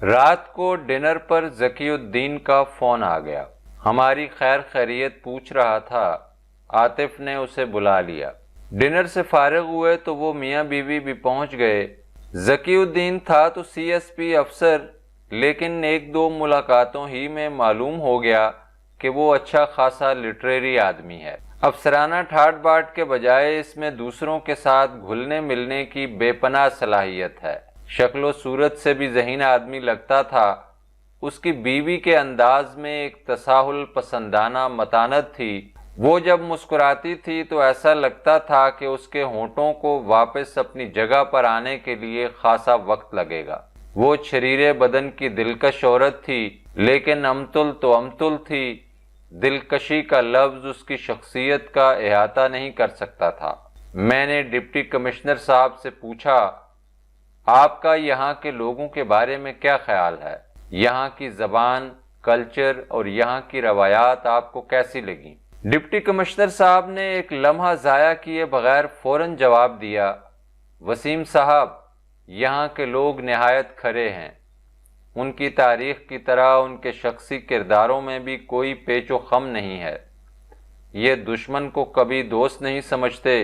رات کو ڈنر پر ذکی الدین کا فون آ گیا۔ ہماری خیر خیریت پوچھ رہا تھا۔ عاطف نے اسے بلا لیا۔ ڈنر سے فارغ ہوئے تو وہ میاں بیوی بھی پہنچ گئے۔ ذکی الدین تھا تو سی ایس پی افسر، لیکن ایک دو ملاقاتوں ہی میں معلوم ہو گیا کہ وہ اچھا خاصا لٹریری آدمی ہے۔ افسرانہ ٹھاٹ باٹ کے بجائے اس میں دوسروں کے ساتھ گھلنے ملنے کی بے پناہ صلاحیت ہے۔ شکل و صورت سے بھی ذہین آدمی لگتا تھا۔ اس کی بیوی کے انداز میں ایک تساہل پسندانہ متانت تھی۔ وہ جب مسکراتی تھی تو ایسا لگتا تھا کہ اس کے ہونٹوں کو واپس اپنی جگہ پر آنے کے لیے خاصا وقت لگے گا۔ وہ چھریرے بدن کی دلکش عورت تھی، لیکن امتل تو امتل تھی۔ دلکشی کا لفظ اس کی شخصیت کا احاطہ نہیں کر سکتا تھا۔ میں نے ڈپٹی کمشنر صاحب سے پوچھا، آپ کا یہاں کے لوگوں کے بارے میں کیا خیال ہے؟ یہاں کی زبان، کلچر اور یہاں کی روایات آپ کو کیسی لگیں؟ ڈپٹی کمشنر صاحب نے ایک لمحہ ضائع کیے بغیر فوراً جواب دیا، وسیم صاحب، یہاں کے لوگ نہایت کھرے ہیں۔ ان کی تاریخ کی طرح ان کے شخصی کرداروں میں بھی کوئی پیچ و خم نہیں ہے۔ یہ دشمن کو کبھی دوست نہیں سمجھتے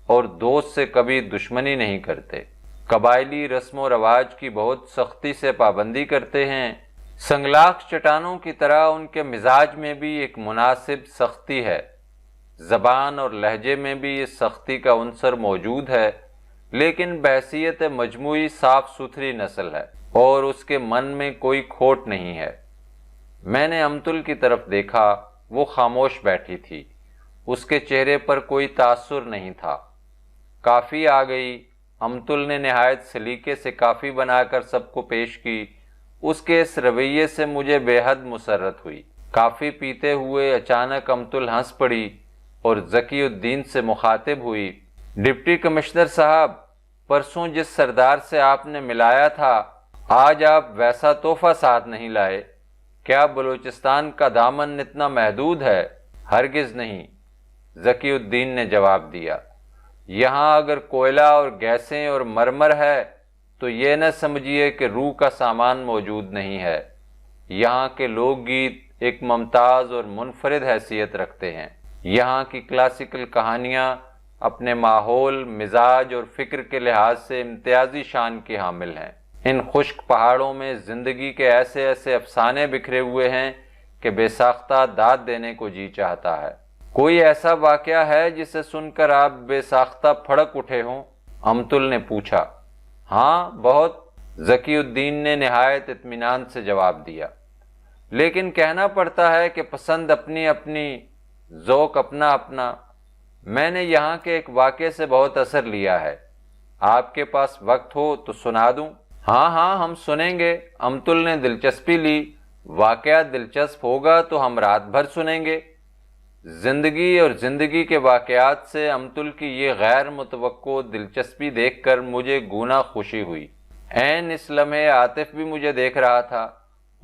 اور دوست سے کبھی دشمنی نہیں کرتے۔ قبائلی رسم و رواج کی بہت سختی سے پابندی کرتے ہیں۔ سنگلاخ چٹانوں کی طرح ان کے مزاج میں بھی ایک مناسب سختی ہے۔ زبان اور لہجے میں بھی اس سختی کا عنصر موجود ہے، لیکن بحیثیت مجموعی صاف ستھری نسل ہے اور اس کے من میں کوئی کھوٹ نہیں ہے۔ میں نے امتل کی طرف دیکھا، وہ خاموش بیٹھی تھی۔ اس کے چہرے پر کوئی تاثر نہیں تھا۔ کافی آ گئی۔ امتل نے نہایت سلیقے سے کافی بنا کر سب کو پیش کی۔ اس کے اس رویے سے مجھے بے حد مسرت ہوئی۔ کافی پیتے ہوئے اچانک امتل ہنس پڑی اور ذکی الدین سے مخاطب ہوئی، ڈپٹی کمشنر صاحب، پرسوں جس سردار سے آپ نے ملایا تھا، آج آپ ویسا تحفہ ساتھ نہیں لائے۔ کیا بلوچستان کا دامن اتنا محدود ہے؟ ہرگز نہیں، ذکی الدین نے جواب دیا۔ یہاں اگر کوئلہ اور گیسیں اور مرمر ہے تو یہ نہ سمجھیے کہ روح کا سامان موجود نہیں ہے۔ یہاں کے لوک گیت ایک ممتاز اور منفرد حیثیت رکھتے ہیں۔ یہاں کی کلاسیکل کہانیاں اپنے ماحول، مزاج اور فکر کے لحاظ سے امتیازی شان کی حامل ہیں۔ ان خشک پہاڑوں میں زندگی کے ایسے ایسے افسانے بکھرے ہوئے ہیں کہ بے ساختہ داد دینے کو جی چاہتا ہے۔ کوئی ایسا واقعہ ہے جسے سن کر آپ بے ساختہ پھڑک اٹھے ہوں؟ امتل نے پوچھا۔ ہاں، بہت، ذکی الدین نے نہایت اطمینان سے جواب دیا۔ لیکن کہنا پڑتا ہے کہ پسند اپنی اپنی، ذوق اپنا اپنا۔ میں نے یہاں کے ایک واقعے سے بہت اثر لیا ہے۔ آپ کے پاس وقت ہو تو سنا دوں؟ ہاں ہاں، ہم سنیں گے۔ امتل نے دلچسپی لی۔ واقعہ دلچسپ ہوگا تو ہم رات بھر سنیں گے۔ زندگی اور زندگی کے واقعات سے امتل کی یہ غیر متوقع دلچسپی دیکھ کر مجھے گونا خوشی ہوئی۔ عین اس لمحے عاطف بھی مجھے دیکھ رہا تھا۔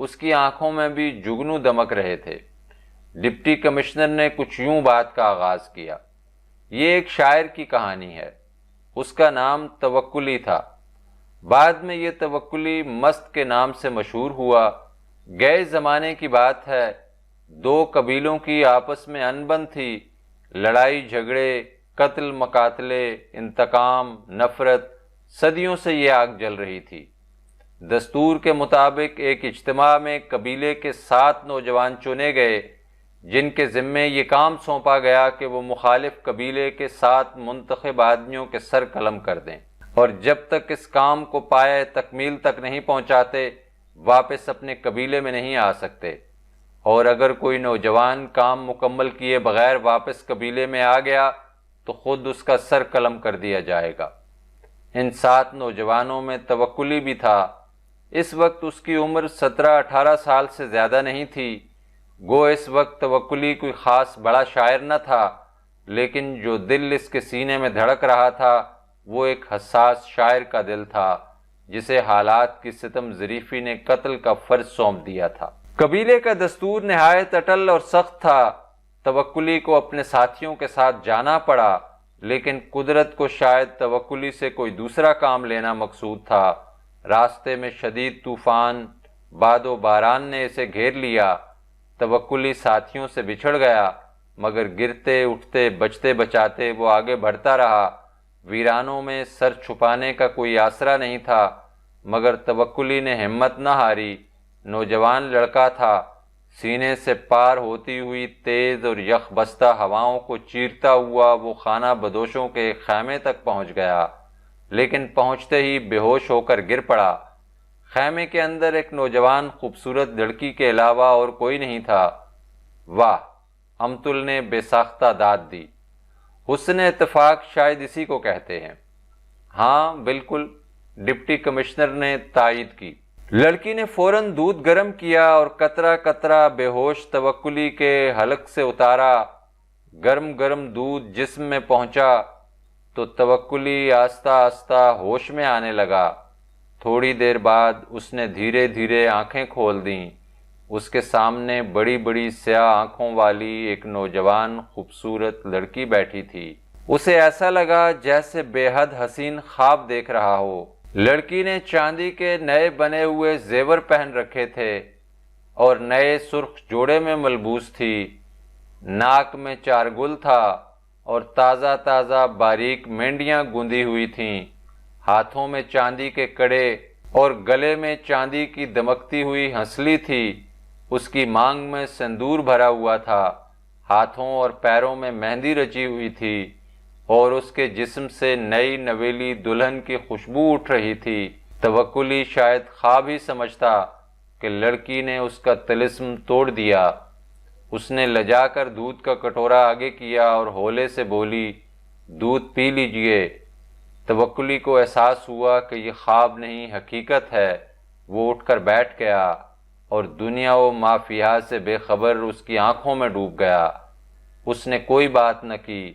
اس کی آنکھوں میں بھی جگنو دمک رہے تھے۔ ڈپٹی کمشنر نے کچھ یوں بات کا آغاز کیا، یہ ایک شاعر کی کہانی ہے۔ اس کا نام توکلی تھا۔ بعد میں یہ توکلی مست کے نام سے مشہور ہوا۔ گئے زمانے کی بات ہے، دو قبیلوں کی آپس میں انبن تھی۔ لڑائی جھگڑے، قتل مقاتلے، انتقام، نفرت، صدیوں سے یہ آگ جل رہی تھی۔ دستور کے مطابق ایک اجتماع میں قبیلے کے 7 نوجوان چنے گئے، جن کے ذمے یہ کام سونپا گیا کہ وہ مخالف قبیلے کے 7 منتخب آدمیوں کے سر قلم کر دیں، اور جب تک اس کام کو پائے تکمیل تک نہیں پہنچاتے واپس اپنے قبیلے میں نہیں آ سکتے، اور اگر کوئی نوجوان کام مکمل کیے بغیر واپس قبیلے میں آ گیا تو خود اس کا سر قلم کر دیا جائے گا۔ ان 7 نوجوانوں میں توکلی بھی تھا۔ اس وقت اس کی عمر 17-18 سال سے زیادہ نہیں تھی۔ گو اس وقت توکلی کوئی خاص بڑا شاعر نہ تھا، لیکن جو دل اس کے سینے میں دھڑک رہا تھا وہ ایک حساس شاعر کا دل تھا، جسے حالات کی ستم ظریفی نے قتل کا فرض سونپ دیا تھا۔ قبیلے کا دستور نہایت اٹل اور سخت تھا۔ توکلی کو اپنے ساتھیوں کے ساتھ جانا پڑا، لیکن قدرت کو شاید توکلی سے کوئی دوسرا کام لینا مقصود تھا، راستے میں شدید طوفان باد و باران نے اسے گھیر لیا۔ توکلی ساتھیوں سے بچھڑ گیا، مگر گرتے اٹھتے بچتے بچاتے وہ آگے بڑھتا رہا۔ ویرانوں میں سر چھپانے کا کوئی آسرا نہیں تھا، مگر توکلی نے ہمت نہ ہاری۔ نوجوان لڑکا تھا، سینے سے پار ہوتی ہوئی تیز اور یخ بستہ ہواؤں کو چیرتا ہوا وہ خانہ بدوشوں کے ایک خیمے تک پہنچ گیا، لیکن پہنچتے ہی بے ہوش ہو کر گر پڑا۔ خیمے کے اندر ایک نوجوان خوبصورت لڑکی کے علاوہ اور کوئی نہیں تھا۔ واہ! امتل نے بے ساختہ داد دی۔ حسن اتفاق شاید اسی کو کہتے ہیں۔ ہاں بالکل، ڈپٹی کمشنر نے تائید کی۔ لڑکی نے فوراً دودھ گرم کیا اور قطرہ قطرہ بے ہوش توکلی کے حلق سے اتارا۔ گرم گرم دودھ جسم میں پہنچا تو توکلی آہستہ آہستہ ہوش میں آنے لگا۔ تھوڑی دیر بعد اس نے دھیرے دھیرے آنکھیں کھول دیں۔ اس کے سامنے بڑی بڑی سیاہ آنکھوں والی ایک نوجوان خوبصورت لڑکی بیٹھی تھی۔ اسے ایسا لگا جیسے بے حد حسین خواب دیکھ رہا ہو۔ لڑکی نے چاندی کے نئے بنے ہوئے زیور پہن رکھے تھے اور نئے سرخ جوڑے میں ملبوس تھی۔ ناک میں چارگل تھا اور تازہ تازہ باریک مینڈیاں گوندی ہوئی تھیں۔ ہاتھوں میں چاندی کے کڑے اور گلے میں چاندی کی دمکتی ہوئی ہنسلی تھی۔ اس کی مانگ میں سندور بھرا ہوا تھا، ہاتھوں اور پیروں میں مہندی رچی ہوئی تھی اور اس کے جسم سے نئی نویلی دلہن کی خوشبو اٹھ رہی تھی۔ توکلی شاید خواب ہی سمجھتا کہ لڑکی نے اس کا طلسم توڑ دیا۔ اس نے لجا کر دودھ کا کٹورا آگے کیا اور ہولے سے بولی، دودھ پی لیجئے۔ توکلی کو احساس ہوا کہ یہ خواب نہیں حقیقت ہے۔ وہ اٹھ کر بیٹھ گیا اور دنیا و ما فیہا سے بے خبر اس کی آنکھوں میں ڈوب گیا۔ اس نے کوئی بات نہ کی،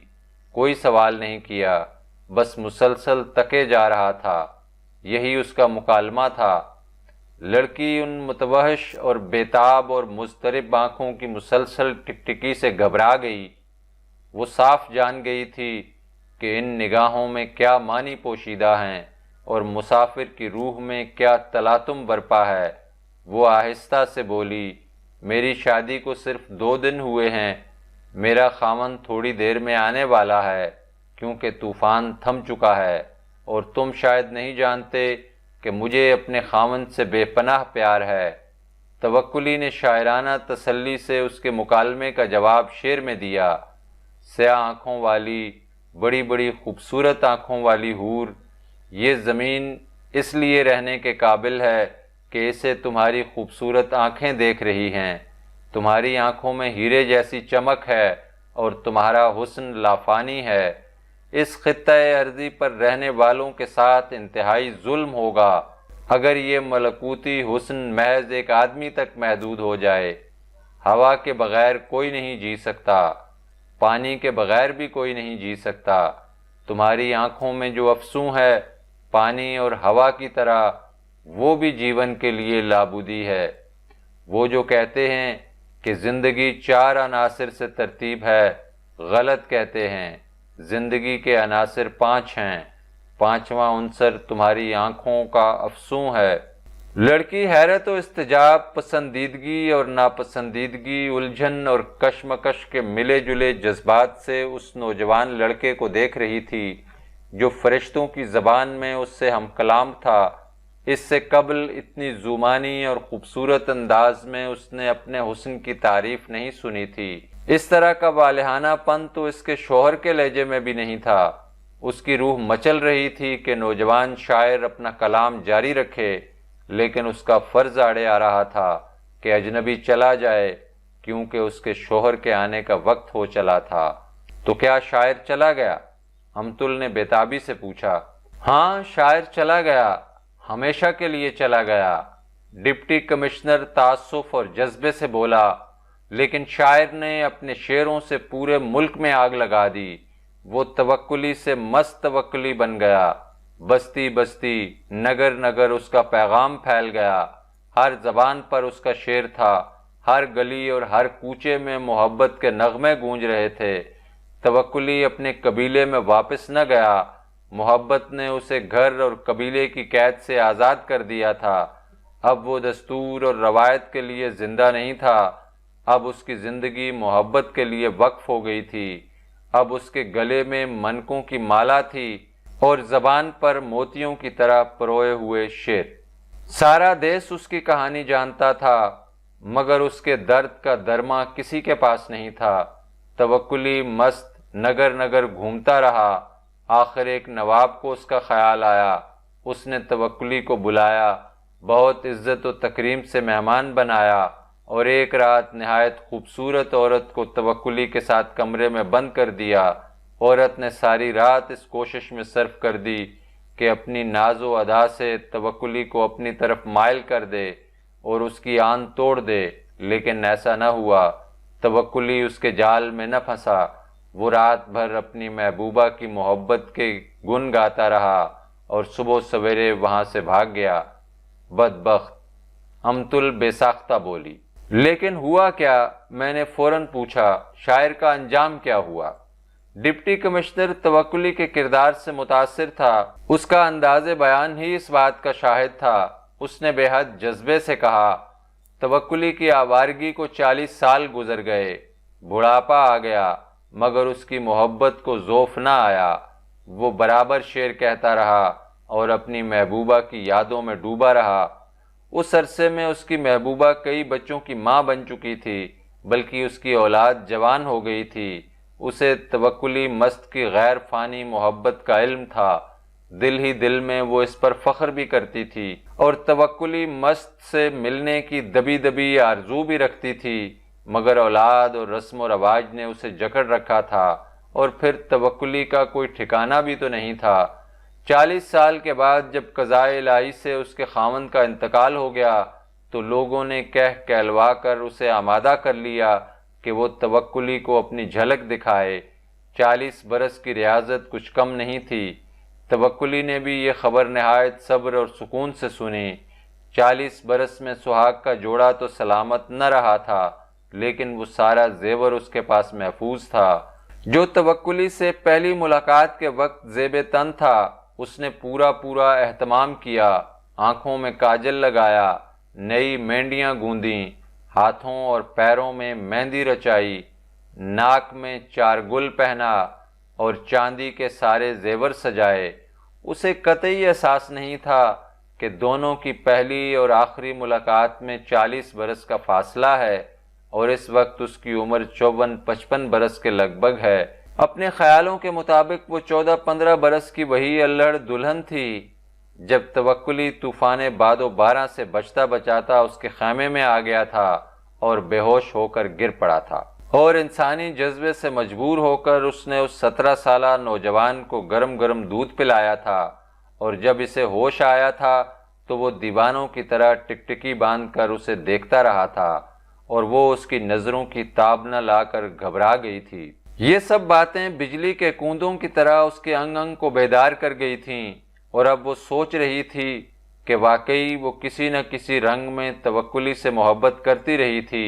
کوئی سوال نہیں کیا، بس مسلسل تکے جا رہا تھا۔ یہی اس کا مکالمہ تھا۔ لڑکی ان متوحش اور بیتاب اور مضطرب آنکھوں کی مسلسل ٹکٹکی سے گھبرا گئی۔ وہ صاف جان گئی تھی کہ ان نگاہوں میں کیا معنی پوشیدہ ہیں اور مسافر کی روح میں کیا تلاطم برپا ہے۔ وہ آہستہ سے بولی، میری شادی کو صرف 2 دن ہوئے ہیں۔ میرا خاوند تھوڑی دیر میں آنے والا ہے، کیونکہ طوفان تھم چکا ہے، اور تم شاید نہیں جانتے کہ مجھے اپنے خاوند سے بے پناہ پیار ہے۔ توکلی نے شاعرانہ تسلی سے اس کے مکالمے کا جواب شعر میں دیا، سیاہ آنکھوں والی، بڑی بڑی خوبصورت آنکھوں والی حور، یہ زمین اس لیے رہنے کے قابل ہے کہ اسے تمہاری خوبصورت آنکھیں دیکھ رہی ہیں۔ تمہاری آنکھوں میں ہیرے جیسی چمک ہے اور تمہارا حسن لافانی ہے۔ اس خطۂ ارضی پر رہنے والوں کے ساتھ انتہائی ظلم ہوگا اگر یہ ملکوتی حسن محض ایک آدمی تک محدود ہو جائے۔ ہوا کے بغیر کوئی نہیں جی سکتا، پانی کے بغیر بھی کوئی نہیں جی سکتا۔ تمہاری آنکھوں میں جو افسوں ہے، پانی اور ہوا کی طرح، وہ بھی جیون کے لیے لابودی ہے۔ وہ جو کہتے ہیں کہ زندگی 4 عناصر سے ترتیب ہے، غلط کہتے ہیں۔ زندگی کے عناصر 5 ہیں، 5واں عنصر تمہاری آنکھوں کا افسوں ہے۔ لڑکی حیرت و استعجاب، پسندیدگی اور ناپسندیدگی، الجھن اور کشمکش کے ملے جلے جذبات سے اس نوجوان لڑکے کو دیکھ رہی تھی جو فرشتوں کی زبان میں اس سے ہم کلام تھا۔ اس سے قبل اتنی زومانی اور خوبصورت انداز میں اس نے اپنے حسن کی تعریف نہیں سنی تھی۔ اس طرح کا والہانہ پن تو اس کے شوہر کے لہجے میں بھی نہیں تھا۔ اس کی روح مچل رہی تھی کہ نوجوان شاعر اپنا کلام جاری رکھے، لیکن اس کا فرض آڑے آ رہا تھا کہ اجنبی چلا جائے، کیونکہ اس کے شوہر کے آنے کا وقت ہو چلا تھا۔ تو کیا شاعر چلا گیا؟ امتل نے بےتابی سے پوچھا۔ ہاں، شاعر چلا گیا، ہمیشہ کے لیے چلا گیا، ڈپٹی کمشنر تعصف اور جذبے سے بولا۔ لیکن شاعر نے اپنے شعروں سے پورے ملک میں آگ لگا دی۔ وہ توکلی سے مست توکلی بن گیا۔ بستی بستی، نگر نگر اس کا پیغام پھیل گیا۔ ہر زبان پر اس کا شعر تھا، ہر گلی اور ہر کوچے میں محبت کے نغمے گونج رہے تھے۔ توکلی اپنے قبیلے میں واپس نہ گیا، محبت نے اسے گھر اور قبیلے کی قید سے آزاد کر دیا تھا۔ اب وہ دستور اور روایت کے لیے زندہ نہیں تھا، اب اس کی زندگی محبت کے لیے وقف ہو گئی تھی۔ اب اس کے گلے میں منکوں کی مالا تھی اور زبان پر موتیوں کی طرح پروئے ہوئے شعر۔ سارا دیس اس کی کہانی جانتا تھا، مگر اس کے درد کا درما کسی کے پاس نہیں تھا۔ توکلی مست نگر نگر گھومتا رہا۔ آخر ایک نواب کو اس کا خیال آیا۔ اس نے توکلی کو بلایا، بہت عزت و تکریم سے مہمان بنایا اور ایک رات نہایت خوبصورت عورت کو توکلی کے ساتھ کمرے میں بند کر دیا۔ عورت نے ساری رات اس کوشش میں صرف کر دی کہ اپنی ناز و ادا سے توکلی کو اپنی طرف مائل کر دے اور اس کی آن توڑ دے، لیکن ایسا نہ ہوا۔ توکلی اس کے جال میں نہ پھنسا۔ وہ رات بھر اپنی محبوبہ کی محبت کے گن گاتا رہا اور صبح سویرے وہاں سے بھاگ گیا۔ بدبخت، امتل بے ساختہ بولی۔ لیکن ہوا کیا؟ میں نے فوراً پوچھا، شاعر کا انجام کیا ہوا؟ ڈپٹی کمشنر توکلی کے کردار سے متاثر تھا۔ اس کا انداز بیان ہی اس بات کا شاہد تھا۔ اس نے بے حد جذبے سے کہا، توکلی کی آوارگی کو 40 سال گزر گئے، بڑھاپا آ گیا، مگر اس کی محبت کو ذوف نہ آیا۔ وہ برابر شعر کہتا رہا اور اپنی محبوبہ کی یادوں میں ڈوبا رہا۔ اس عرصے میں اس کی محبوبہ کئی بچوں کی ماں بن چکی تھی، بلکہ اس کی اولاد جوان ہو گئی تھی۔ اسے توکلی مست کی غیر فانی محبت کا علم تھا۔ دل ہی دل میں وہ اس پر فخر بھی کرتی تھی اور توکلی مست سے ملنے کی دبی دبی آرزو بھی رکھتی تھی، مگر اولاد اور رسم و رواج نے اسے جکڑ رکھا تھا اور پھر توکلی کا کوئی ٹھکانہ بھی تو نہیں تھا۔ 40 سال کے بعد جب قضائے الہی سے اس کے خاوند کا انتقال ہو گیا تو لوگوں نے کہلوا کر اسے آمادہ کر لیا کہ وہ توکلی کو اپنی جھلک دکھائے۔ 40 برس کی ریاضت کچھ کم نہیں تھی۔ توکلی نے بھی یہ خبر نہایت صبر اور سکون سے سنی۔ 40 برس میں سہاگ کا جوڑا تو سلامت نہ رہا تھا، لیکن وہ سارا زیور اس کے پاس محفوظ تھا جو توکلی سے پہلی ملاقات کے وقت زیب تن تھا۔ اس نے پورا اہتمام کیا، آنکھوں میں کاجل لگایا، نئی مینڈیاں گوندیں، ہاتھوں اور پیروں میں مہندی رچائی، ناک میں 4 گل پہنا اور چاندی کے سارے زیور سجائے۔ اسے قطعی احساس نہیں تھا کہ دونوں کی پہلی اور آخری ملاقات میں 40 برس کا فاصلہ ہے اور اس وقت اس کی عمر 54-55 برس کے لگ بھگ ہے۔ اپنے خیالوں کے مطابق وہ 14-15 برس کی وہی اللڑ دلہن تھی جب توکلی طوفان باد و بارہ سے بچتا بچاتا اس کے خیمے میں آ گیا تھا اور بے ہوش ہو کر گر پڑا تھا، اور انسانی جذبے سے مجبور ہو کر اس نے اس 17 سالہ نوجوان کو گرم گرم دودھ پلایا تھا، اور جب اسے ہوش آیا تھا تو وہ دیوانوں کی طرح ٹکٹکی باندھ کر اسے دیکھتا رہا تھا اور وہ اس کی نظروں کی تاب نہ لا کر گھبرا گئی تھی۔ یہ سب باتیں بجلی کے کوندوں کی طرح اس کے انگ انگ کو بیدار کر گئی تھیں، اور اب وہ سوچ رہی تھی کہ واقعی وہ کسی نہ کسی رنگ میں توکلی سے محبت کرتی رہی تھی۔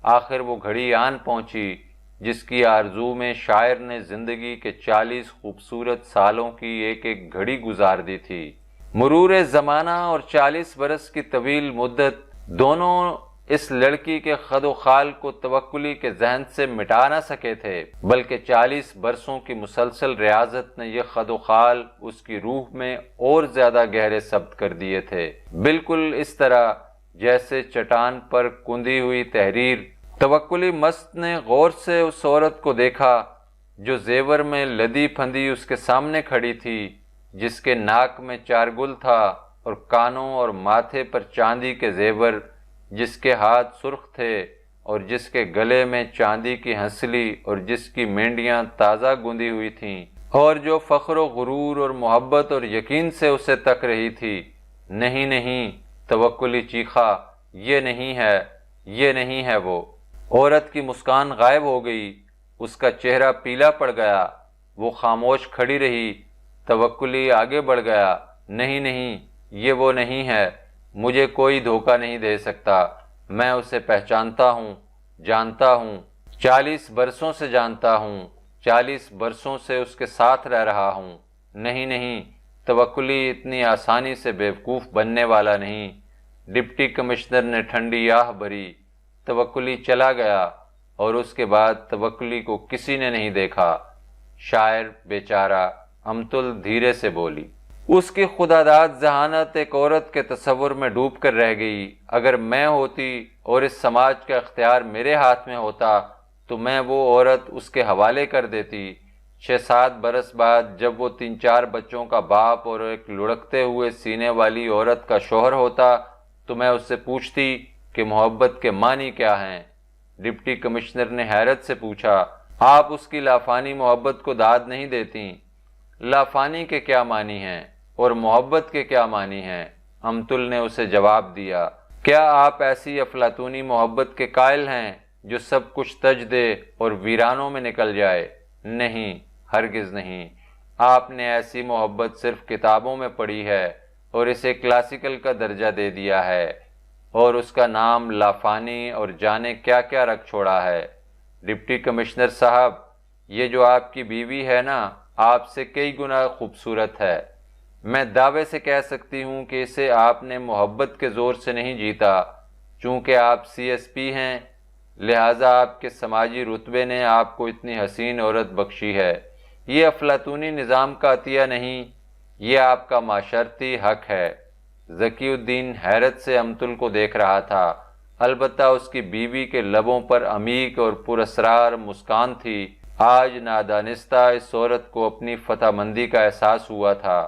آخر وہ گھڑی آن پہنچی جس کی آرزو میں شاعر نے زندگی کے 40 خوبصورت سالوں کی ایک ایک گھڑی گزار دی تھی۔ مرور زمانہ اور 40 برس کی طویل مدت دونوں اس لڑکی کے خد و خال کو توکلی کے ذہن سے مٹا نہ سکے تھے، بلکہ 40 برسوں کی مسلسل ریاضت نے یہ خد و خال اس کی روح میں اور زیادہ گہرے ثبت کر دیے تھے، بالکل اس طرح جیسے چٹان پر کندی ہوئی تحریر۔ توکلی مست نے غور سے اس عورت کو دیکھا جو زیور میں لدی پھندی اس کے سامنے کھڑی تھی، جس کے ناک میں 4 گل تھا اور کانوں اور ماتھے پر چاندی کے زیور، جس کے ہاتھ سرخ تھے اور جس کے گلے میں چاندی کی ہنسلی اور جس کی مینڈیاں تازہ گوندی ہوئی تھیں، اور جو فخر و غرور اور محبت اور یقین سے اسے تک رہی تھی۔ نہیں نہیں، توکلی چیخا، یہ نہیں ہے، یہ نہیں ہے وہ۔ عورت کی مسکان غائب ہو گئی، اس کا چہرہ پیلا پڑ گیا، وہ خاموش کھڑی رہی۔ توکلی آگے بڑھ گیا، نہیں نہیں، یہ وہ نہیں ہے، مجھے کوئی دھوکہ نہیں دے سکتا، میں اسے پہچانتا ہوں، جانتا ہوں، 40 برسوں سے جانتا ہوں، 40 برسوں سے اس کے ساتھ رہ رہا ہوں۔ نہیں نہیں، توکلی اتنی آسانی سے بیوقوف بننے والا نہیں۔ ڈپٹی کمشنر نے ٹھنڈی آہ بھری۔ توکلی چلا گیا اور اس کے بعد توکلی کو کسی نے نہیں دیکھا۔ شاعر بیچارہ، امتل دھیرے سے بولی۔ اس کی خداداد ذہانت ایک عورت کے تصور میں ڈوب کر رہ گئی۔ اگر میں ہوتی اور اس سماج کا اختیار میرے ہاتھ میں ہوتا تو میں وہ عورت اس کے حوالے کر دیتی۔ 6-7 برس بعد جب وہ 3-4 بچوں کا باپ اور ایک لڑکتے ہوئے سینے والی عورت کا شوہر ہوتا تو میں اس سے پوچھتی کہ محبت کے معنی کیا ہیں۔ ڈپٹی کمشنر نے حیرت سے پوچھا، آپ اس کی لافانی محبت کو داد نہیں دیتی؟ لافانی کے کیا معنی ہیں اور محبت کے کیا معنی ہیں؟ امتل نے اسے جواب دیا، کیا آپ ایسی افلاطونی محبت کے قائل ہیں جو سب کچھ تج دے اور ویرانوں میں نکل جائے؟ نہیں، ہرگز نہیں۔ آپ نے ایسی محبت صرف کتابوں میں پڑھی ہے اور اسے کلاسیکل کا درجہ دے دیا ہے اور اس کا نام لافانی اور جانے کیا کیا رکھ چھوڑا ہے۔ ڈپٹی کمشنر صاحب، یہ جو آپ کی بیوی ہے نا، آپ سے کئی گنا خوبصورت ہے۔ میں دعوے سے کہہ سکتی ہوں کہ اسے آپ نے محبت کے زور سے نہیں جیتا۔ چونکہ آپ CSP ہیں، لہٰذا آپ کے سماجی رتبے نے آپ کو اتنی حسین عورت بخشی ہے۔ یہ افلاطونی نظام کا عطیہ نہیں، یہ آپ کا معاشرتی حق ہے۔ ذکی الدین حیرت سے امتل کو دیکھ رہا تھا۔ البتہ اس کی بیوی کے لبوں پر عمیق اور پراسرار مسکان تھی۔ آج نادانستہ اس عورت کو اپنی فتح مندی کا احساس ہوا تھا۔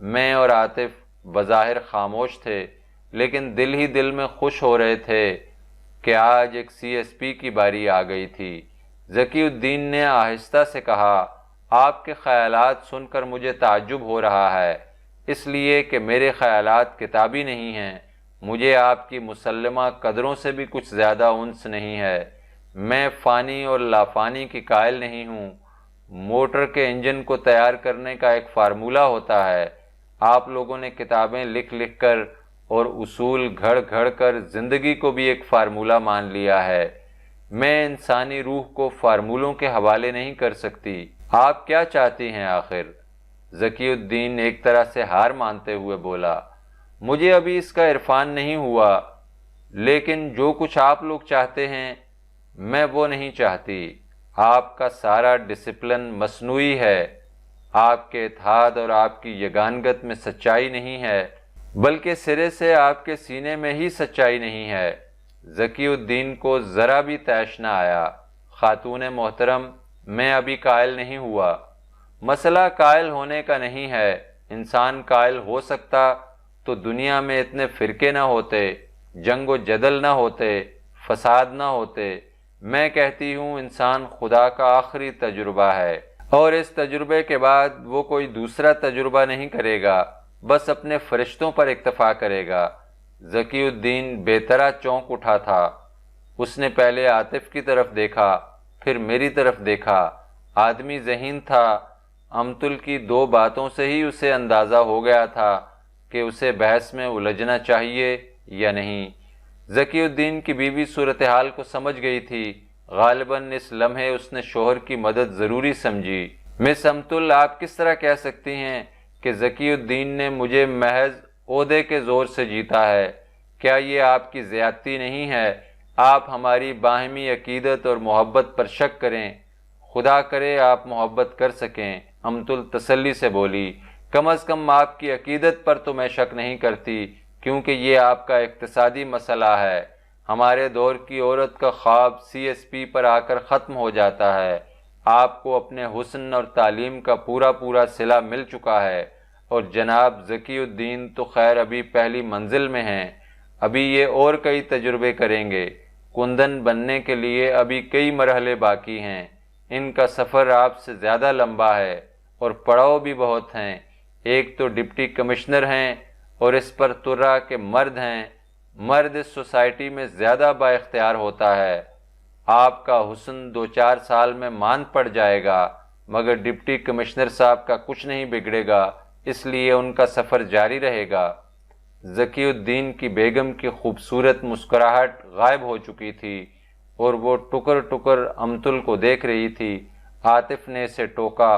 میں اور عاطف بظاہر خاموش تھے، لیکن دل ہی دل میں خوش ہو رہے تھے کہ آج ایک CSP کی باری آ گئی تھی۔ ذکی الدین نے آہستہ سے کہا، آپ کے خیالات سن کر مجھے تعجب ہو رہا ہے، اس لیے کہ میرے خیالات کتابی نہیں ہیں۔ مجھے آپ کی مسلمہ قدروں سے بھی کچھ زیادہ انس نہیں ہے۔ میں فانی اور لافانی کی قائل نہیں ہوں۔ موٹر کے انجن کو تیار کرنے کا ایک فارمولہ ہوتا ہے۔ آپ لوگوں نے کتابیں لکھ لکھ کر اور اصول گھڑ گھڑ کر زندگی کو بھی ایک فارمولہ مان لیا ہے۔ میں انسانی روح کو فارمولوں کے حوالے نہیں کر سکتی۔ آپ کیا چاہتی ہیں آخر؟ ذکی الدین ایک طرح سے ہار مانتے ہوئے بولا، مجھے ابھی اس کا عرفان نہیں ہوا، لیکن جو کچھ آپ لوگ چاہتے ہیں میں وہ نہیں چاہتی۔ آپ کا سارا ڈسپلن مصنوعی ہے۔ آپ کے اتحاد اور آپ کی یگانگت میں سچائی نہیں ہے، بلکہ سرے سے آپ کے سینے میں ہی سچائی نہیں ہے۔ ذکی الدین کو ذرا بھی طیش نہ آیا۔ خاتون محترم، میں ابھی قائل نہیں ہوا۔ مسئلہ قائل ہونے کا نہیں ہے۔ انسان قائل ہو سکتا تو دنیا میں اتنے فرقے نہ ہوتے، جنگ و جدل نہ ہوتے، فساد نہ ہوتے۔ میں کہتی ہوں انسان خدا کا آخری تجربہ ہے، اور اس تجربے کے بعد وہ کوئی دوسرا تجربہ نہیں کرے گا، بس اپنے فرشتوں پر اکتفا کرے گا۔ ذکی الدین بے طرح چونک اٹھا تھا۔ اس نے پہلے عاطف کی طرف دیکھا، پھر میری طرف دیکھا۔ آدمی ذہین تھا۔ امتل کی 2 باتوں سے ہی اسے اندازہ ہو گیا تھا کہ اسے بحث میں الجھنا چاہیے یا نہیں۔ ذکی الدین کی بیوی صورتحال کو سمجھ گئی تھی۔ غالباً اس لمحے اس نے شوہر کی مدد ضروری سمجھی۔ مس امتل، آپ کس طرح کہہ سکتی ہیں کہ ذکی الدین نے مجھے محض عہدے کے زور سے جیتا ہے؟ کیا یہ آپ کی زیادتی نہیں ہے؟ آپ ہماری باہمی عقیدت اور محبت پر شک کریں۔ خدا کرے آپ محبت کر سکیں، امتل تسلی سے بولی۔ کم از کم آپ کی عقیدت پر تو میں شک نہیں کرتی، کیونکہ یہ آپ کا اقتصادی مسئلہ ہے۔ ہمارے دور کی عورت کا خواب CSP پر آ کر ختم ہو جاتا ہے۔ آپ کو اپنے حسن اور تعلیم کا پورا صلہ مل چکا ہے، اور جناب ذکی الدین تو خیر ابھی پہلی منزل میں ہیں۔ ابھی یہ اور کئی تجربے کریں گے۔ کندن بننے کے لیے ابھی کئی مرحلے باقی ہیں۔ ان کا سفر آپ سے زیادہ لمبا ہے اور پڑاؤ بھی بہت ہیں۔ ایک تو ڈپٹی کمشنر ہیں اور اس پر ترا کے مرد ہیں۔ مرد اس سوسائٹی میں زیادہ با اختیار ہوتا ہے۔ آپ کا حسن 2-4 سال میں مان پڑ جائے گا، مگر ڈپٹی کمشنر صاحب کا کچھ نہیں بگڑے گا، اس لیے ان کا سفر جاری رہے گا۔ ذکی الدین کی بیگم کی خوبصورت مسکراہٹ غائب ہو چکی تھی اور وہ ٹکر ٹکر امتل کو دیکھ رہی تھی۔ عاطف نے اسے ٹوکا،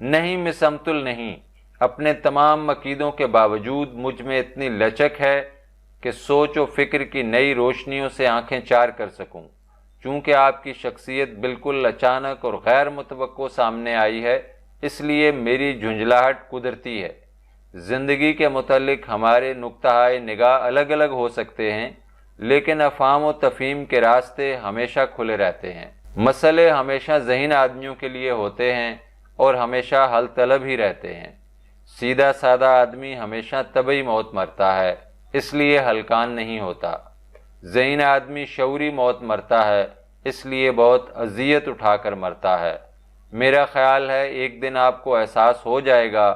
نہیں مس امتل نہیں، اپنے تمام عقیدوں کے باوجود مجھ میں اتنی لچک ہے کہ سوچ و فکر کی نئی روشنیوں سے آنکھیں چار کر سکوں۔ چونکہ آپ کی شخصیت بالکل اچانک اور غیر متوقع سامنے آئی ہے، اس لیے میری جھنجھلاہٹ قدرتی ہے۔ زندگی کے متعلق ہمارے نقطۂ نگاہ الگ الگ ہو سکتے ہیں، لیکن افہام و تفہیم کے راستے ہمیشہ کھلے رہتے ہیں۔ مسئلے ہمیشہ ذہین آدمیوں کے لیے ہوتے ہیں اور ہمیشہ حل طلب ہی رہتے ہیں۔ سیدھا سادہ آدمی ہمیشہ طبعی موت مرتا ہے، اس لیے ہلکان نہیں ہوتا۔ ذہین آدمی شعوری موت مرتا ہے، اس لیے بہت اذیت اٹھا کر مرتا ہے۔ میرا خیال ہے ایک دن آپ کو احساس ہو جائے گا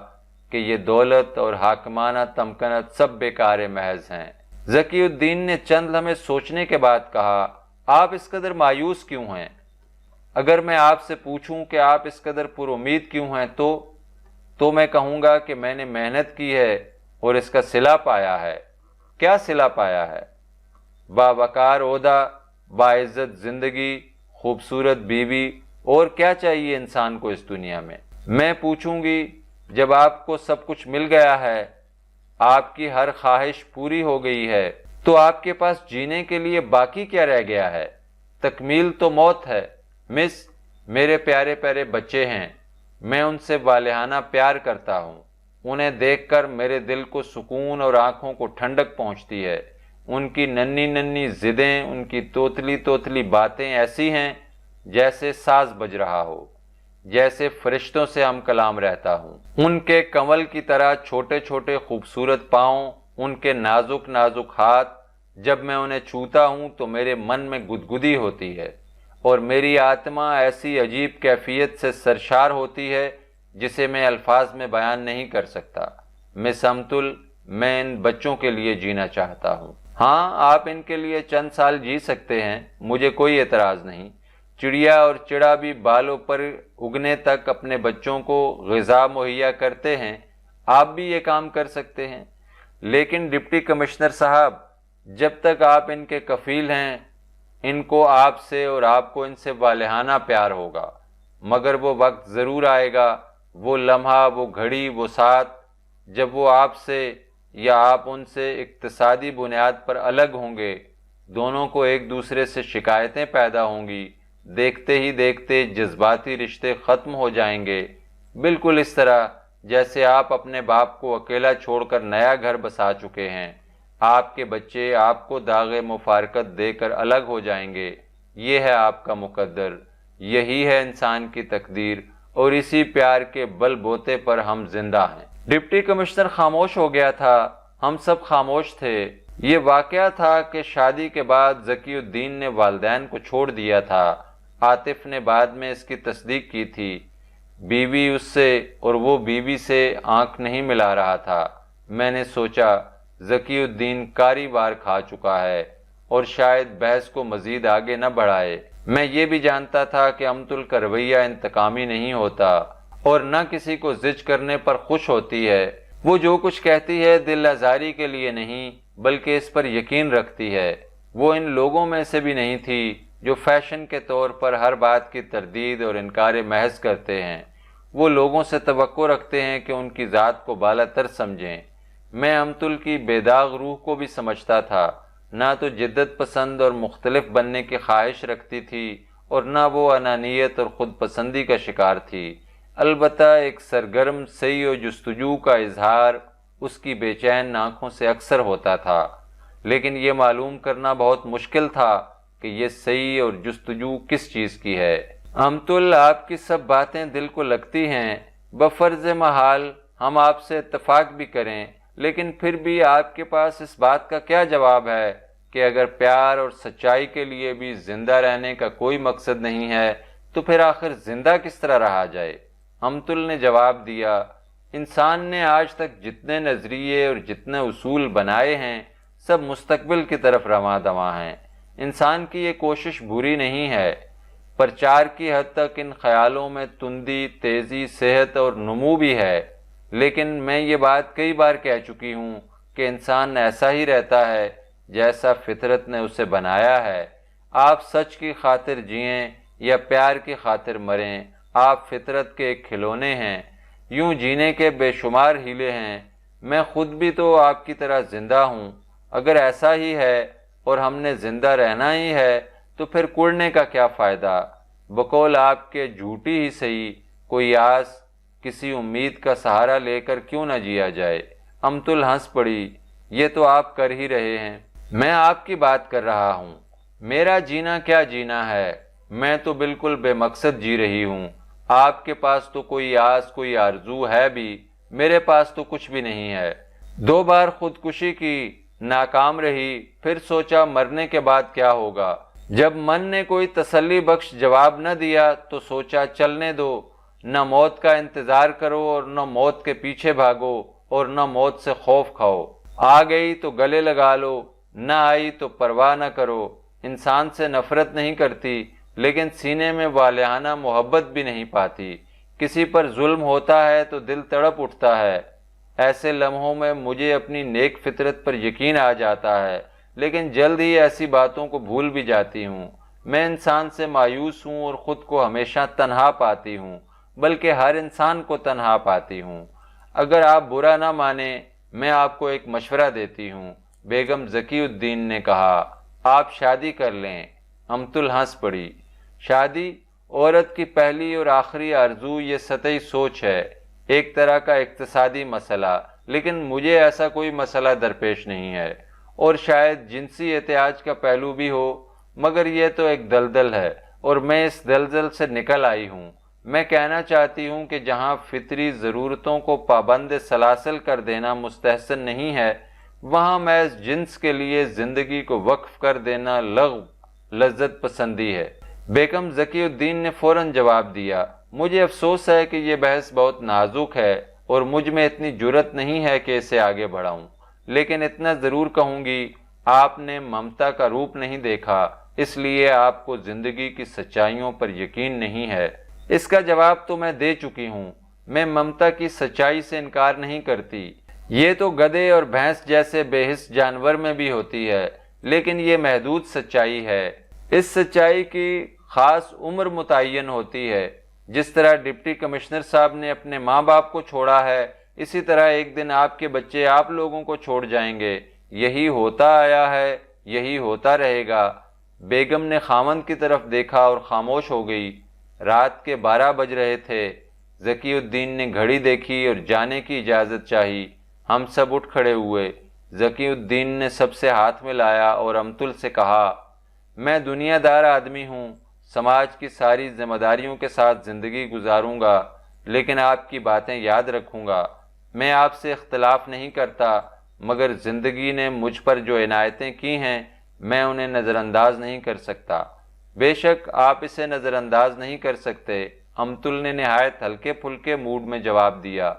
کہ یہ دولت اور حاکمانہ تمکنت سب بیکار محض ہیں۔ ذکی الدین نے چند لمحے سوچنے کے بعد کہا، آپ اس قدر مایوس کیوں ہیں؟ اگر میں آپ سے پوچھوں کہ آپ اس قدر پر امید کیوں ہیں تو میں کہوں گا کہ میں نے محنت کی ہے اور اس کا صلہ پایا ہے۔ کیا صلہ پایا ہے؟ باوقار عہدہ، باعزت زندگی، خوبصورت بیوی، اور کیا چاہیے انسان کو اس دنیا میں؟ میں پوچھوں گی، جب آپ کو سب کچھ مل گیا ہے، آپ کی ہر خواہش پوری ہو گئی ہے، تو آپ کے پاس جینے کے لیے باقی کیا رہ گیا ہے؟ تکمیل تو موت ہے۔ مس، میرے پیارے پیارے بچے ہیں، میں ان سے والہانہ پیار کرتا ہوں۔ انہیں دیکھ کر میرے دل کو سکون اور آنکھوں کو ٹھنڈک پہنچتی ہے۔ ان کی ننھی ننھی ضدیں، ان کی توتلی توتلی باتیں ایسی ہیں جیسے ساز بج رہا ہو، جیسے فرشتوں سے ہم کلام رہتا ہوں۔ ان کے کنول کی طرح چھوٹے چھوٹے خوبصورت پاؤں، ان کے نازک نازک ہاتھ، جب میں انہیں چھوتا ہوں تو میرے من میں گدگدی ہوتی ہے اور میری آتما ایسی عجیب کیفیت سے سرشار ہوتی ہے جسے میں الفاظ میں بیان نہیں کر سکتا۔ مس امتل، میں ان بچوں کے لیے جینا چاہتا ہوں۔ ہاں، آپ ان کے لیے چند سال جی سکتے ہیں، مجھے کوئی اعتراض نہیں۔ چڑیا اور چڑا بھی بالوں پر اگنے تک اپنے بچوں کو غذا مہیا کرتے ہیں، آپ بھی یہ کام کر سکتے ہیں۔ لیکن ڈپٹی کمشنر صاحب، جب تک آپ ان کے کفیل ہیں، ان کو آپ سے اور آپ کو ان سے والہانہ پیار ہوگا، مگر وہ وقت ضرور آئے گا، وہ لمحہ، وہ گھڑی، وہ ساتھ، جب وہ آپ سے یا آپ ان سے اقتصادی بنیاد پر الگ ہوں گے۔ دونوں کو ایک دوسرے سے شکایتیں پیدا ہوں گی، دیکھتے ہی دیکھتے جذباتی رشتے ختم ہو جائیں گے، بالکل اس طرح جیسے آپ اپنے باپ کو اکیلا چھوڑ کر نیا گھر بسا چکے ہیں۔ آپ کے بچے آپ کو داغ مفارقت دے کر الگ ہو جائیں گے۔ یہ ہے آپ کا مقدر، یہی ہے انسان کی تقدیر، اور اسی پیار کے بل بوتے پر ہم زندہ ہیں۔ ڈپٹی کمشنر خاموش ہو گیا تھا، ہم سب خاموش تھے۔ یہ واقعہ تھا کہ شادی کے بعد ذکی الدین نے والدین کو چھوڑ دیا تھا۔ عاطف نے بعد میں اس کی تصدیق کی تھی۔ بیوی اس سے اور وہ بیوی سے آنکھ نہیں ملا رہا تھا۔ میں نے سوچا ذکی الدین کاری بار کھا چکا ہے اور شاید بحث کو مزید آگے نہ بڑھائے۔ میں یہ بھی جانتا تھا کہ امتل کا رویہ انتقامی نہیں ہوتا اور نہ کسی کو زج کرنے پر خوش ہوتی ہے۔ وہ جو کچھ کہتی ہے دل آزاری کے لیے نہیں بلکہ اس پر یقین رکھتی ہے۔ وہ ان لوگوں میں سے بھی نہیں تھی جو فیشن کے طور پر ہر بات کی تردید اور انکار محض کرتے ہیں۔ وہ لوگوں سے توقع رکھتے ہیں کہ ان کی ذات کو بالا تر سمجھیں۔ میں امتل کی بے داغ روح کو بھی سمجھتا تھا، نہ تو جدت پسند اور مختلف بننے کی خواہش رکھتی تھی اور نہ وہ انانیت اور خود پسندی کا شکار تھی۔ البتہ ایک سرگرم سعی و جستجو کا اظہار اس کی بے چین آنکھوں سے اکثر ہوتا تھا، لیکن یہ معلوم کرنا بہت مشکل تھا کہ یہ سعی اور جستجو کس چیز کی ہے۔ امتل، آپ کی سب باتیں دل کو لگتی ہیں، بفرض محال ہم آپ سے اتفاق بھی کریں، لیکن پھر بھی آپ کے پاس اس بات کا کیا جواب ہے کہ اگر پیار اور سچائی کے لیے بھی زندہ رہنے کا کوئی مقصد نہیں ہے تو پھر آخر زندہ کس طرح رہا جائے؟ امتل نے جواب دیا، انسان نے آج تک جتنے نظریے اور جتنے اصول بنائے ہیں سب مستقبل کی طرف رواں دواں ہیں۔ انسان کی یہ کوشش بری نہیں ہے، پرچار کی حد تک ان خیالوں میں تندی، تیزی، صحت اور نمو بھی ہے، لیکن میں یہ بات کئی بار کہہ چکی ہوں کہ انسان ایسا ہی رہتا ہے جیسا فطرت نے اسے بنایا ہے۔ آپ سچ کی خاطر جئیں یا پیار کی خاطر مریں، آپ فطرت کے ایک کھلونے ہیں۔ یوں جینے کے بے شمار ہیلے ہیں۔ میں خود بھی تو آپ کی طرح زندہ ہوں۔ اگر ایسا ہی ہے اور ہم نے زندہ رہنا ہی ہے تو پھر کڑنے کا کیا فائدہ؟ بقول آپ کے جھوٹی ہی صحیح، کوئی آس، کسی امید کا سہارا لے کر کیوں نہ جیا جائے؟ امتل ہنس پڑی۔ یہ تو آپ کر ہی رہے ہیں۔ میں آپ کی بات کر رہا ہوں۔ میرا جینا کیا جینا ہے؟ میں تو بالکل بے مقصد جی رہی ہوں۔ آپ کے پاس تو کوئی آس، کوئی آرزو ہے بھی، میرے پاس تو کچھ بھی نہیں ہے۔ 2 بار خودکشی کی، ناکام رہی، پھر سوچا مرنے کے بعد کیا ہوگا۔ جب من نے کوئی تسلی بخش جواب نہ دیا تو سوچا چلنے دو، نہ موت کا انتظار کرو اور نہ موت کے پیچھے بھاگو اور نہ موت سے خوف کھاؤ۔ آ گئی تو گلے لگا لو، نہ آئی تو پرواہ نہ کرو۔ انسان سے نفرت نہیں کرتی لیکن سینے میں والہانہ محبت بھی نہیں پاتی۔ کسی پر ظلم ہوتا ہے تو دل تڑپ اٹھتا ہے۔ ایسے لمحوں میں مجھے اپنی نیک فطرت پر یقین آ جاتا ہے، لیکن جلد ہی ایسی باتوں کو بھول بھی جاتی ہوں۔ میں انسان سے مایوس ہوں اور خود کو ہمیشہ تنہا پاتی ہوں، بلکہ ہر انسان کو تنہا پاتی ہوں۔ اگر آپ برا نہ مانیں، میں آپ کو ایک مشورہ دیتی ہوں۔ بیگم ذکی الدین نے کہا، آپ شادی کر لیں۔ امتل ہنس پڑی۔ شادی عورت کی پہلی اور آخری آرزو یہ سطحی سوچ ہے، ایک طرح کا اقتصادی مسئلہ، لیکن مجھے ایسا کوئی مسئلہ درپیش نہیں ہے، اور شاید جنسی احتیاج کا پہلو بھی ہو، مگر یہ تو ایک دلدل ہے اور میں اس دلدل سے نکل آئی ہوں۔ میں کہنا چاہتی ہوں کہ جہاں فطری ضرورتوں کو پابند سلاسل کر دینا مستحسن نہیں ہے، وہاں محض جنس کے لیے زندگی کو وقف کر دینا لغو لذت پسندی ہے۔ بیگم ذکی الدین نے فوراً جواب دیا، مجھے افسوس ہے کہ یہ بحث بہت نازک ہے اور مجھ میں اتنی جرت نہیں ہے کہ اسے آگے بڑھاؤں، لیکن اتنا ضرور کہوں گی، آپ نے ممتا کا روپ نہیں دیکھا، اس لیے آپ کو زندگی کی سچائیوں پر یقین نہیں ہے۔ اس کا جواب تو میں دے چکی ہوں۔ میں ممتا کی سچائی سے انکار نہیں کرتی۔ یہ تو گدھے اور بھینس جیسے بے حس جانور میں بھی ہوتی ہے، لیکن یہ محدود سچائی ہے۔ اس سچائی کی خاص عمر متعین ہوتی ہے۔ جس طرح ڈپٹی کمشنر صاحب نے اپنے ماں باپ کو چھوڑا ہے، اسی طرح ایک دن آپ کے بچے آپ لوگوں کو چھوڑ جائیں گے۔ یہی ہوتا آیا ہے، یہی ہوتا رہے گا۔ بیگم نے خاوند کی طرف دیکھا اور خاموش ہو گئی۔ رات کے 12 بج رہے تھے۔ ذکی الدین نے گھڑی دیکھی اور جانے کی اجازت چاہی۔ ہم سب اٹھ کھڑے ہوئے۔ ذکی الدین نے سب سے ہاتھ ملایا اور امتل سے کہا، میں دنیا دار آدمی ہوں، سماج کی ساری ذمہ داریوں کے ساتھ زندگی گزاروں گا، لیکن آپ کی باتیں یاد رکھوں گا۔ میں آپ سے اختلاف نہیں کرتا، مگر زندگی نے مجھ پر جو عنایتیں کی ہیں، میں انہیں نظر انداز نہیں کر سکتا۔ بے شک آپ اسے نظر انداز نہیں کر سکتے، امتل نے نہایت ہلکے پھلکے موڈ میں جواب دیا۔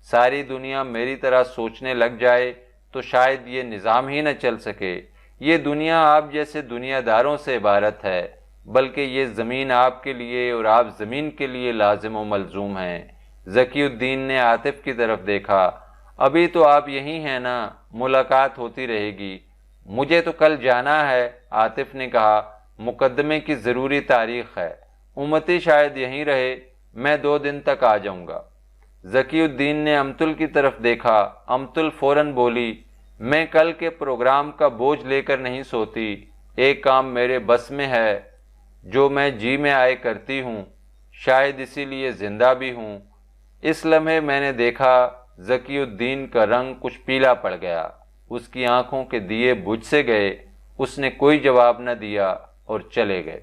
ساری دنیا میری طرح سوچنے لگ جائے تو شاید یہ نظام ہی نہ چل سکے۔ یہ دنیا آپ جیسے دنیا داروں سے عبارت ہے، بلکہ یہ زمین آپ کے لیے اور آپ زمین کے لیے لازم و ملزوم ہیں۔ ذکی الدین نے عاطف کی طرف دیکھا، ابھی تو آپ یہی ہیں نا، ملاقات ہوتی رہے گی۔ مجھے تو کل جانا ہے، عاطف نے کہا، مقدمے کی ضروری تاریخ ہے۔ امتی شاید یہیں رہے، میں 2 دن تک آ جاؤں گا۔ ذکی الدین نے امتل کی طرف دیکھا۔ امتل فوراً بولی، میں کل کے پروگرام کا بوجھ لے کر نہیں سوتی۔ ایک کام میرے بس میں ہے جو میں جی میں آئے کرتی ہوں، شاید اسی لیے زندہ بھی ہوں۔ اس لمحے میں نے دیکھا ذکی الدین کا رنگ کچھ پیلا پڑ گیا، اس کی آنکھوں کے دیے بجھ سے گئے۔ اس نے کوئی جواب نہ دیا اور چلے گئے۔